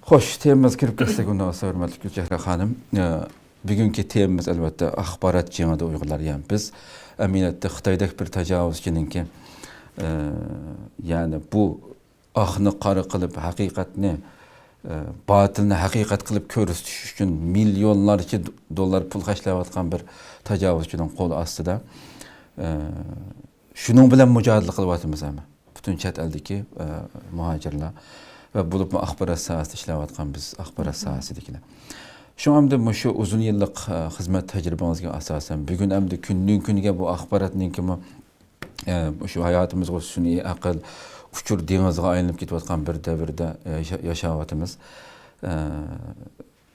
Xoş, temamız kirib ketsek ondan sonra hörmətli Gülçehre xanım. Bugünkü temamız elbette axbarat cihada Uygurlar. Yani biz əminətdə Xitaydak bir təcavüzçününki yani bu axını qarı qılıb haqiqatni batılını haqiqat qılıb körüstüş üçün milyonlarca dollar pul xərcləyətqan bir təcavüzçünün qolu astyda şunun bilan mücadilə qılıyatımız ama bütün chet eldeki muhacirlar ve bulup mu axbarat sahasida işləyətqan biz axbarat sahasidagilar. Şu anda şu uzun yıllık hizmet tecrübemizge asasen bugün emdi günden günge bu axbaratning kimi şu hayatımızga suni aql uçur dengizge aylanıp ketayotgan bir davrda yaşayapmiz.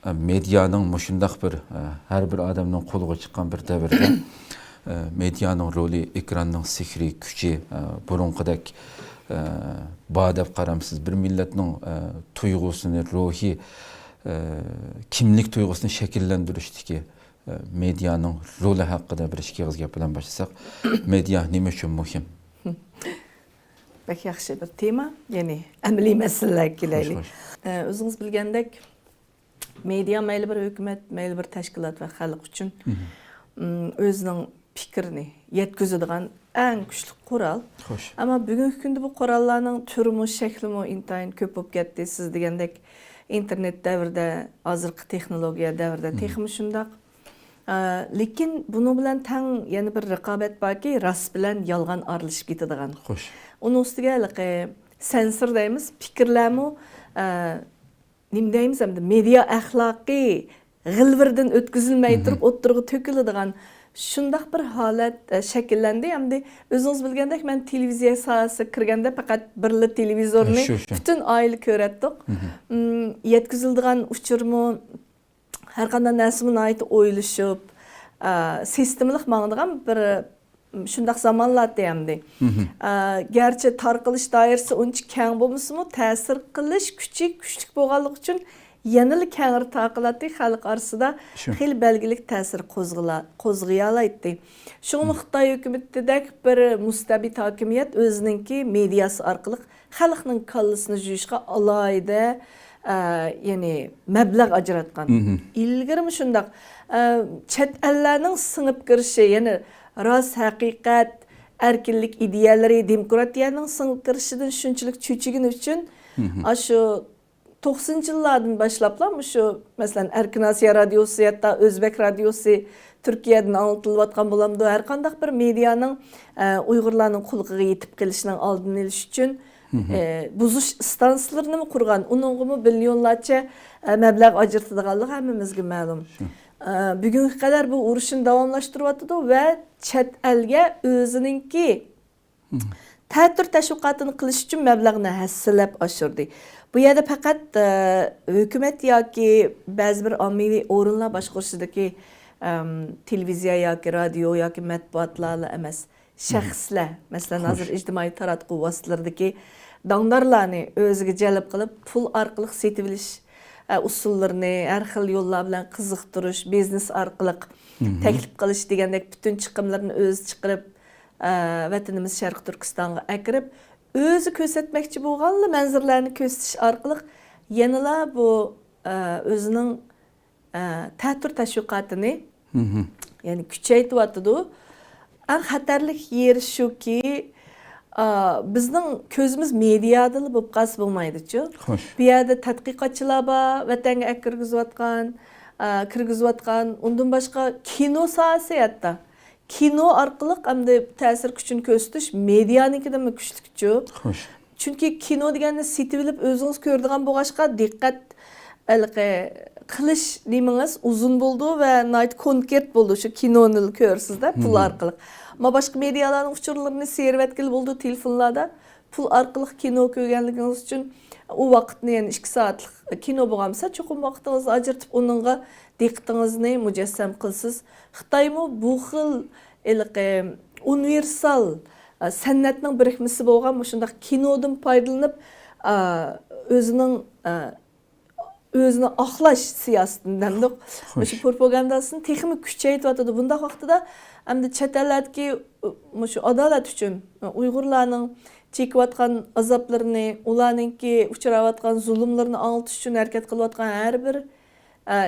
Medyanın muşundaq bir her bir adamның qoluga chiqqan bir davrda medyanın rolü, ekranның sihri, gücü, burunqidek badab qaramsız bir milletning tuyg'usini, ruhi kimlik tuyg'usini shakllantirishdagi medyanın rolü haqida bir ikki og'iz gap bilan boshlasak, medya nima uchun muhim? Pek yaxshi bir tema, ya'ni amaliy masalalarga kelaylik. O'zingiz bilgandek, media mayli bir hukumat, mayli bir tashkilot va xalq uchun o'zining fikrini yetkazadigan eng kuchli qo'ral. Ama bugungi kunda bu qorallarning turimi, shaklimi intayin ko'p bo'lib ketdi. Siz degandek internet davrida, hozirgi texnologiya davrida texmi shundaq. Lekin buni bilan tang yana bir raqobat borki, rost bilan yolg'on aralashib ketadigan. Onun ustiga sensor deymiz, fikrlarmi nima deymiz hamda media axloqiy g'ilvirdan o'tkazilmay turib o'ttirg'i to'kiladigan shundaq bir holat shakllandi. Hamda o'zingiz bilgandek men televiziya sohasiga kirganda faqat birli televizorni butun oila ko'ratdik. Yetkaziladigan uchurmi har qanday narsani aytib o'ylashib, sistemlik ma'noda bir shundaq zamonlarda hamda. Gerçi tarqalish doirasi uncha keng bo'lmasa-mu, ta'sir qilish kuchi kuchli bo'lganligi uchun yanada kengri taqilati xalq orasida xil belgilik ta'sir qo'zg'aya oladi. Shunga Xitoy hukumatidek bir mustabid hokimiyat o'zininki mediasi orqali xalqning kallasini juyishga alohida ya'ni mablag' ajratgan. Ilgari shundaq chet ellarning singib kirishi, ya'ni rost haqiqat, erkinlik ideyalari, demokratiyaning singib kirishidan shunchalik cho'chigani uchun shu 90-yıllardan başlaplar şu mesela Erkin Asya Radyosu hatta Özbek Radyosu Türkiye'den anlatılıvatkan bulamdı. Her qandaq bir medianın Uygurlarning qulluğuna yetip gelişinin aldığını eliş için buzuş stansiyalarini mi kurgan? Onun milyonlarca meblag ajırtıdığanlığı hemmimizge ma'lum. Bugünkü kadar bu uğraşını davamlaştırıvatıdı ve chet elge özününki ta'tir təşviqatını qilish uchun mablag'ni hassalab oshirdi. Bu yerda faqat hukumat yoki ba'zi bir ommaviy o'rinlar boshqarishidagi televiziya yoki radio yoki matbuotlar emas, shaxslar, masalan, hozir ijtimoiy taratquv vositalaridagi dangdarlarni o'ziga jalb qilib, pul orqali setib olish usullarini har xil yo'llar bilan qiziqtirish, biznes orqali taklif qilish degandek butun chiqimlarni o'zi chiqarib vatanimiz Şarkı Türkistan'a akirib, özü kösetmekçi bo'lganli manzirlarni ko'rsatish orqali yanala bu o'zining ta'tir tashviqotini ya'ni kuchaytiryapti. Eng xatarlik yeri shuki, bizning ko'zimiz mediada bo'lib qolsa bo'lmaydi-ku. Bu yerda tadqiqotchilar bor, vatanga kirgizayotgan, undan boshqa kino sohasi hatta. Kino orqali hamda ta'sir kuchini ko'rsatish medianikidan kuchli. Chunki kino deganda setilib o'zingiz ko'radigan bo'lg'achqa diqqat qilish demangiz uzun bo'ldi va night konkret bo'ldi shu kinoni ko'rsizda pul orqali. Ammo boshqa medialarning uchurlarini seyretgil bo'ldi telefonlarda pul orqali kino ko'rganligingiz uchun u vaqtni yani 2 soatlik kino bo'lgansa cho'qim vaqtingizni ajratib uningga diqqatingizni mujassam qilsiz. Xitoymi bu xil universal san'atning birikmasi bo'lgan shundaq kinodan foydalanib o'zini oqlash siyosatidan shu propagandasini texnik kuchaytiryapti. Bunday vaqtida hamda chet ellardagi shu adolat uchun Uyg'urlarning çekiyotgan azaplarını, ularninki uçurayotgan zulümlerini anlatış için hareket kılayotgan her bir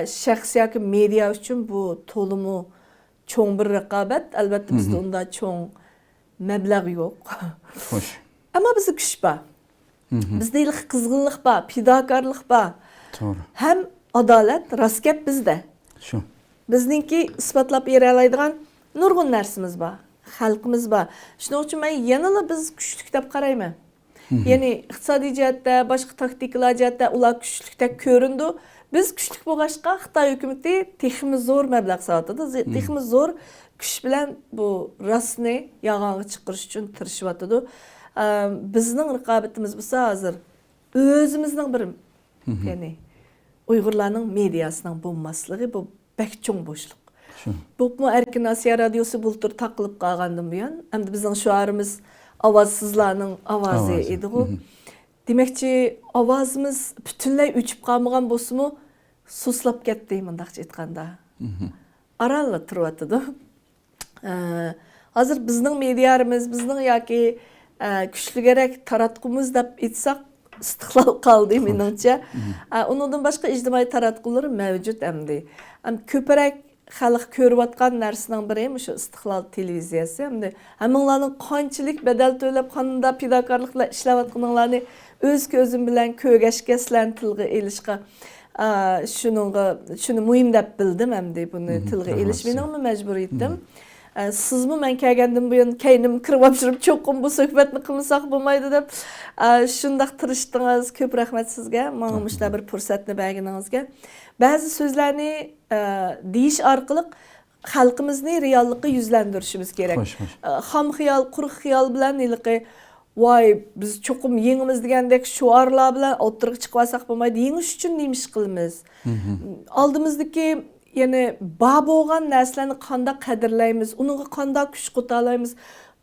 şahs yoki media için bu tolumu çoğun bir raqabet. Elbette bizde onda çoğun meblağ yok. Hoş. Ama bizde güç var. Bizde ilk kızgınlık var, fidakarlık var. Doğru. Hem adalet, raskep bizde. Şu. Bizninki ispatlap yere alaydigan nurgun narsimiz var. Halkımız var. Şunun için ben yanıla biz güçlük dep qarayman. Yani iqtisadi jihatda, başka taktikalar jihatda ular güçlükdek göründü. Biz güçlük bo'lg'achqa Xitoy hukumati teximiz zo'r mablag' sarflatadi. Teximiz zo'r kuch bilan bu rostni yag'onga chiqarish uchun tirishyapti. Bizning raqobatimiz bo'lsa hozir o'zimizning bir ya'ni Uyg'urlarning mediasining bo'lmasligi bu bek cho'ng bo'shliq. Bu Erkin Asiya radiosu bultur taqılıb qalğandan buyon, endi bizning şuarimiz avazsızlarning ovozi edi ku. Demekçi ovozimiz butunlay o'chib qolmagan bo'lsa-mu, suslab ketdi mundaqcha aytganda. Aralla turyapti. Hozir bizning mediarimiz, bizning yoki kuchligarak taratqumiz deb aytsak, istiqlol qoldi meningcha. Undan boshqa ijtimoiy taratqular mavjud endi. Ko'proq xalq ko'rayotgan narsaning biri shu istiqlol televiziyasi. Endi hammanglarning qanchalik badal to'lab, qanday fidokorliklar ishlayotganinglarni o'z ko'zim bilan ko'rgashga, sizlarni tilga elishga shuni muhim deb bildim endi buni tilga elish mening majburiyatim. Sizmi men kelgandan buyon kaynim kirib olib cho'qim bu suhbatni qilmasak bo'lmaydi deb shundoq tirishdingiz. Ko'p rahmat sizga. Menga mushlar bir fursatni berganingizga. Ba'zi so'zlarni deyish orqali xalqimizni reallikka yuzlantirishimiz kerak. Xam xiyol, quruq xiyol bilan ilqi voy biz cho'qim yengimiz degandek shuarlar bilan o'tirib chiqib olsak bo'lmaydi. Yengish uchun nima ish qilamiz? Oldimizdagi yani bar bo'lgan narsalarni qanday qadrlaymiz, uningga qanday kuch qo'talaymiz,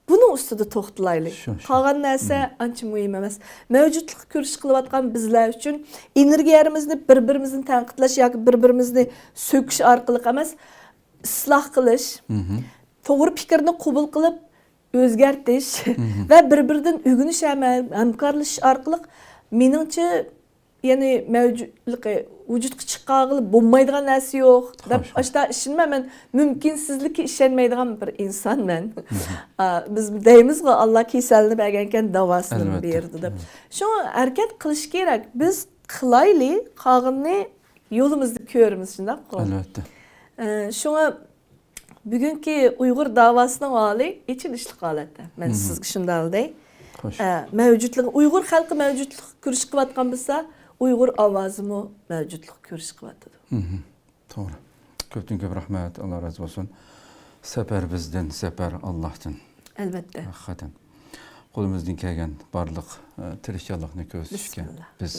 buni ustida to'xtalaylik. Qolgan narsa ancha muhim emas. Mavjudlik ko'rish qilayotgan bizlar uchun energiyamizni bir-birimizni tanqidlash yoki bir-birimizni so'kish orqali emas, isloh qilish, to'g'ri fikrni qabul qilib o'zgartirish va bir-biridan o'rganish, hamkorlashish orqali meningcha yani mevcutluğu vücutga chiqqanı bo'lmaydigan narsa yo'q deb ashta ishonmayman. Mumkinsizlikka ishonmaydigan bir insonman. Biz deymizga Alloh kasalni bergan ekan, davosini berdi deb. Shu harakat qilish kerak. Biz qilayli, qolganini yo'limizda ko'ramiz shunday. Albatta. Shunga bugungi Uyg'ur davosining holi ichilishli holatda. Men sizga shunday dey. Mevcutluğu Uyg'ur xalqi mevcutluq ko'rish qilayotgan bo'lsa, Uyg'ur ovozimi mavjudlik ko'rish qilyapti. To'g'ri. Ko'pdan ko'p rahmat, Alloh razı bo'lsin. Safar bizdan, safar Allohdan. Albatta. Haqiqatan. Qo'limizdan kelgan barliq tirishchilikni ko'rsatishga biz